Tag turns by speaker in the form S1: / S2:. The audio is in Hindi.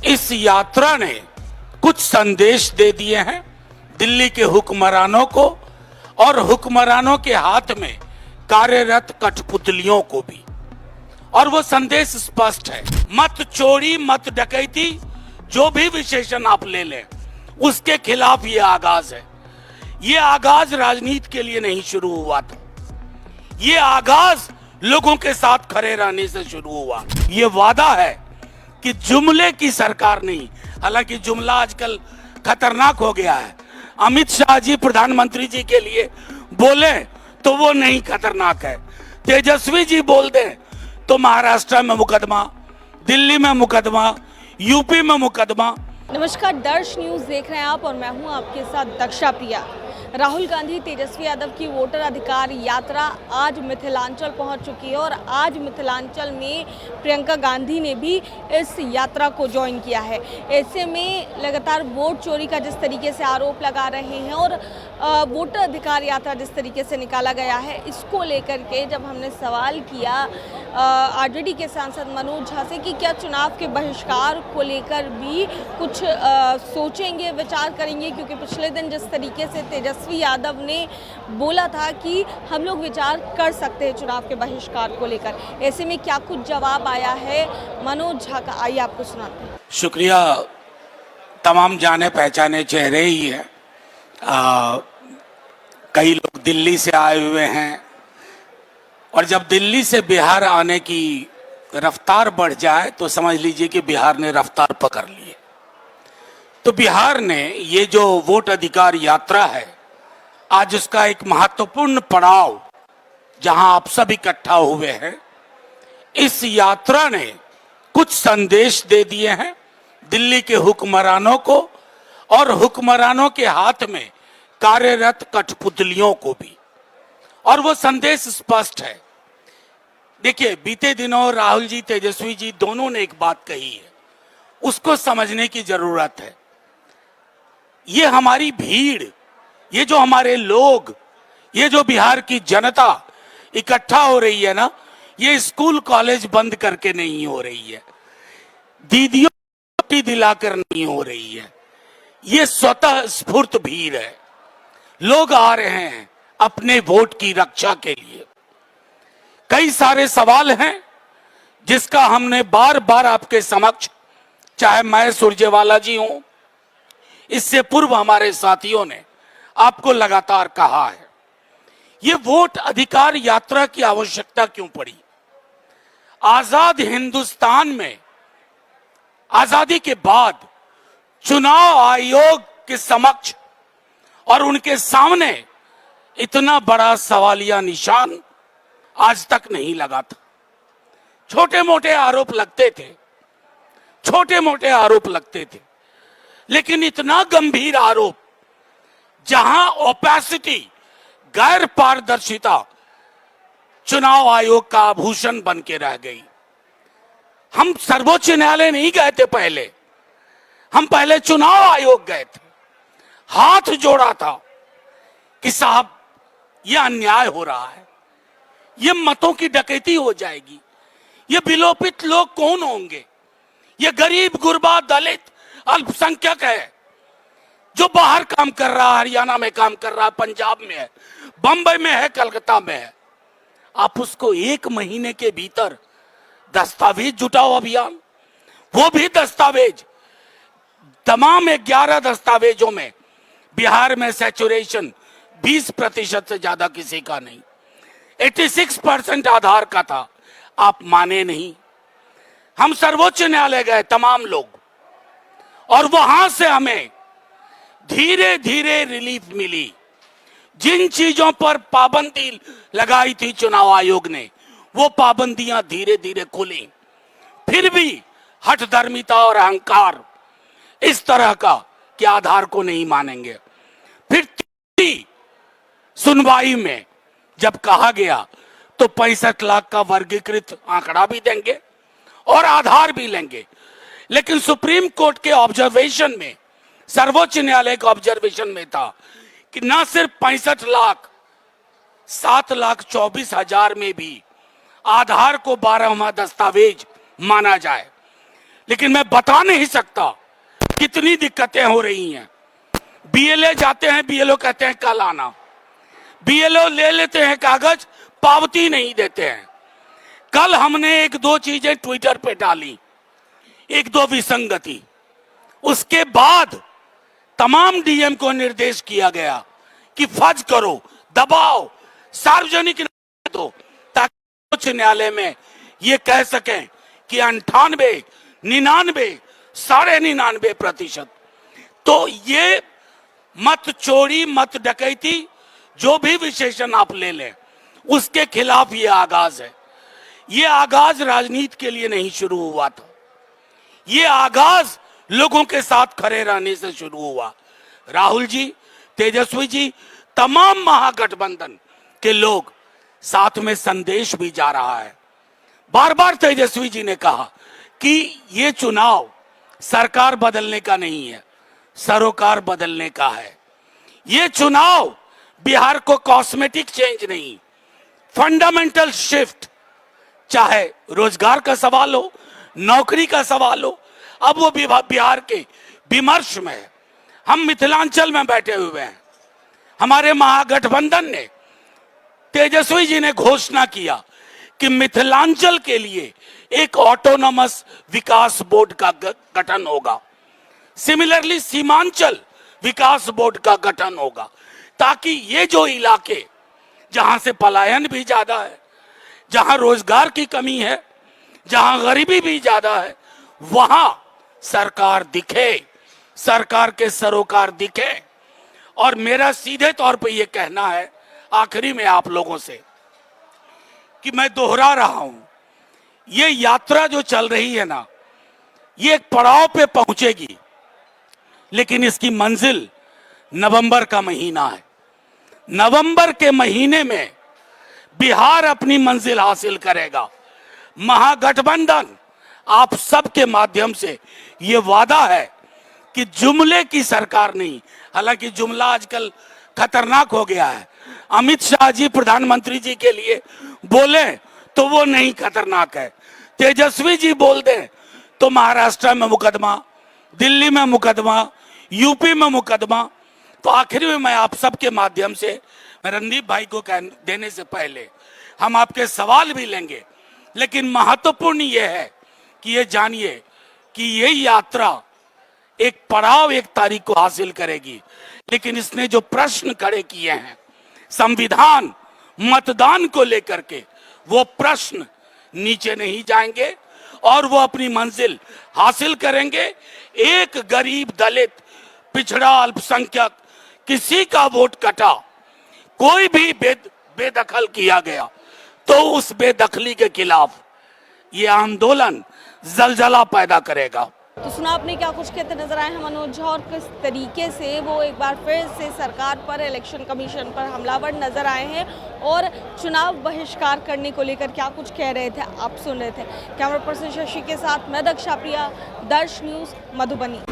S1: इस यात्रा ने कुछ संदेश दे दिए हैं दिल्ली के हुक्मरानों को और हुक्मरानों के हाथ में कार्यरत कठपुतलियों को भी। और वो संदेश स्पष्ट है, मत चोरी मत डकैती, जो भी विशेषण आप ले लें, उसके खिलाफ ये आगाज है। ये आगाज राजनीति के लिए नहीं शुरू हुआ था, ये आगाज लोगों के साथ खड़े रहने से शुरू हुआ। ये वादा है कि जुमले की सरकार नहीं, हालांकि जुमला आजकल खतरनाक हो गया है। अमित शाह जी प्रधानमंत्री जी के लिए बोले तो वो नहीं खतरनाक है, तेजस्वी जी बोल दें तो महाराष्ट्र में मुकदमा, दिल्ली में मुकदमा, यूपी में मुकदमा।
S2: नमस्कार, दर्श न्यूज देख रहे हैं आप और मैं हूं आपके साथ दक्षा प्रिया। राहुल गांधी तेजस्वी यादव की वोटर अधिकार यात्रा आज मिथिलांचल पहुंच चुकी है और आज मिथिलांचल में प्रियंका गांधी ने भी इस यात्रा को ज्वाइन किया है। ऐसे में लगातार वोट चोरी का जिस तरीके से आरोप लगा रहे हैं और वोटर अधिकार यात्रा जिस तरीके से निकाला गया है, इसको लेकर के जब हमने सवाल किया आरजेडी के सांसद मनोज झा से कि क्या चुनाव के बहिष्कार को लेकर भी कुछ सोचेंगे, विचार करेंगे, क्योंकि पिछले दिन जिस तरीके से तेजस्वी यादव ने बोला था कि हम लोग विचार कर सकते हैं चुनाव के बहिष्कार को लेकर, ऐसे में क्या कुछ जवाब आया है मनोज झा का, आइए आपको सुनाते हैं।
S1: शुक्रिया। तमाम जाने पहचाने चेहरे ही है। कई लोग दिल्ली से आए हुए हैं और जब दिल्ली से बिहार आने की रफ्तार बढ़ जाए तो समझ लीजिए कि बिहार ने रफ्तार पकड़ ली है। तो बिहार ने ये जो वोट अधिकार यात्रा है, आज उसका एक महत्वपूर्ण पड़ाव जहां आप सब इकट्ठा हुए हैं, इस यात्रा ने कुछ संदेश दे दिए हैं दिल्ली के हुक्मरानों को और हुक्मरानों के हाथ में कार्यरत कठपुतलियों को भी। और वो संदेश स्पष्ट है। देखिए, बीते दिनों राहुल जी, तेजस्वी जी दोनों ने एक बात कही है, उसको समझने की जरूरत है। ये हमारी भीड़, ये जो हमारे लोग, ये जो बिहार की जनता इकट्ठा हो रही है ना, ये स्कूल कॉलेज बंद करके नहीं हो रही है, दीदियों को छुट्टी दिलाकर नहीं हो रही है, ये स्वतः स्फूर्त भीड़ है। लोग आ रहे हैं अपने वोट की रक्षा के लिए। कई सारे सवाल हैं जिसका हमने बार बार आपके समक्ष, चाहे मैं सुरजेवाला जी हूं, इससे पूर्व हमारे साथियों ने आपको लगातार कहा है। ये वोट अधिकार यात्रा की आवश्यकता क्यों पड़ी? आजाद हिंदुस्तान में आजादी के बाद चुनाव आयोग के समक्ष और उनके सामने इतना बड़ा सवालिया निशान आज तक नहीं लगा था। छोटे मोटे आरोप लगते थे, छोटे मोटे आरोप लगते थे, लेकिन इतना गंभीर आरोप जहां ओपेसिटी, गैर पारदर्शिता चुनाव आयोग का आभूषण बन के रह गई। हम सर्वोच्च न्यायालय नहीं गए थे पहले, हम पहले चुनाव आयोग गए थे, हाथ जोड़ा था कि साहब यह अन्याय हो रहा है, ये मतों की डकैती हो जाएगी, ये विलोपित लोग कौन होंगे? ये गरीब गुरबा दलित अल्पसंख्यक है जो बाहर काम कर रहा है, हरियाणा में काम कर रहा है, पंजाब में है, बंबई में है, कलकत्ता में है। आप उसको 1 महीने के भीतर दस्तावेज जुटाओ अभियान, वो भी दस्तावेज, तमाम 11 दस्तावेजों में बिहार में सैचुरेशन 20% से ज्यादा किसी का नहीं, 86% आधार का था। आप माने नहीं। हम सर्वोच्च न्यायालय गए तमाम लोग, और वहां से हमें धीरे धीरे रिलीफ मिली। जिन चीजों पर पाबंदी लगाई थी चुनाव आयोग ने, वो पाबंदियां धीरे धीरे खुली। फिर भी हठधर्मिता और अहंकार इस तरह का कि आधार को नहीं मानेंगे। फिर सुनवाई में जब कहा गया तो 65 लाख का वर्गीकृत आंकड़ा भी देंगे और आधार भी लेंगे, लेकिन सुप्रीम कोर्ट के ऑब्जर्वेशन में, सर्वोच्च न्यायालय के ऑब्जर्वेशन में था कि न सिर्फ 65 लाख, 7,24,000 में भी आधार को 12वां दस्तावेज माना जाए। लेकिन मैं बता नहीं सकता कितनी दिक्कतें हो रही हैं। बीएलए जाते हैं, बीएलओ कहते हैं कल आना, बीएलओ ले लेते हैं कागज, पावती नहीं देते हैं। कल हमने एक दो चीजें ट्विटर पे डाली, एक दो विसंगति, उसके बाद तमाम डीएम को निर्देश किया गया कि फर्ज करो, दबाओ, सार्वजनिक दो, ताकि उच्च न्यायालय में ये कह सकें कि 98, 99, 99.5%। तो ये मत चोरी, मत डकैती, जो भी विशेषण आप ले लें, उसके खिलाफ ये आगाज है। ये आगाज राजनीति के लिए नहीं शुरू हुआ था, ये आगाज लोगों के साथ खड़े रहने से शुरू हुआ। राहुल जी, तेजस्वी जी, तमाम महागठबंधन के लोग साथ में संदेश भी जा रहा है। बार बार तेजस्वी जी ने कहा कि ये चुनाव सरकार बदलने का नहीं है, सरोकार बदलने का है। ये चुनाव बिहार को कॉस्मेटिक चेंज नहीं, फंडामेंटल शिफ्ट, चाहे रोजगार का सवाल हो, नौकरी का सवाल हो, अब वो बिहार के विमर्श में है। हम मिथिलांचल में बैठे हुए हैं, हमारे महागठबंधन ने, तेजस्वी जी ने घोषणा किया कि मिथिलांचल के लिए एक ऑटोनोमस विकास बोर्ड का गठन होगा, सिमिलरली सीमांचल विकास बोर्ड का गठन होगा, ताकि ये जो इलाके जहां से पलायन भी ज्यादा है, जहां रोजगार की कमी है, जहां गरीबी भी ज्यादा है, वहां सरकार दिखे, सरकार के सरोकार दिखे। और मेरा सीधे तौर पे ये कहना है आखिरी में आप लोगों से कि मैं दोहरा रहा हूं, ये यात्रा जो चल रही है ना, ये एक पड़ाव पे पहुंचेगी, लेकिन इसकी मंजिल नवंबर का महीना है। नवंबर के महीने में बिहार अपनी मंजिल हासिल करेगा। महागठबंधन आप सबके माध्यम से ये वादा है कि जुमले की सरकार नहीं, हालांकि जुमला आजकल खतरनाक हो गया है। अमित शाह जी प्रधानमंत्री जी के लिए बोले तो वो नहीं खतरनाक है, तेजस्वी जी बोल दें तो महाराष्ट्र में मुकदमा, दिल्ली में मुकदमा, यूपी में मुकदमा। तो आखिर में मैं आप सबके माध्यम से, मैं रणदीप भाई को देने से पहले हम आपके सवाल भी लेंगे, लेकिन महत्वपूर्ण ये है कि ये जानिए कि ये यात्रा एक पड़ाव, एक तारीख को हासिल करेगी, लेकिन इसने जो प्रश्न खड़े किए हैं संविधान, मतदान को लेकर के, वो प्रश्न नीचे नहीं जाएंगे और वो अपनी मंजिल हासिल करेंगे। एक गरीब, दलित, पिछड़ा, अल्पसंख्यक, किसी का वोट कटा, कोई भी बेदखल किया गया, तो उस बेदखली के खिलाफ ये आंदोलन जलजला पैदा करेगा।
S2: तो सुना आपने क्या कुछ कहते नजर आए हैं मनोज झा, और किस तरीके से वो एक बार फिर से सरकार पर, इलेक्शन कमीशन पर हमलावर नजर आए हैं और चुनाव बहिष्कार करने को लेकर क्या कुछ कह रहे थे, आप सुन रहे थे। कैमरा पर्सन शशि के साथ मैं दक्षा प्रिया, दर्श न्यूज, मधुबनी।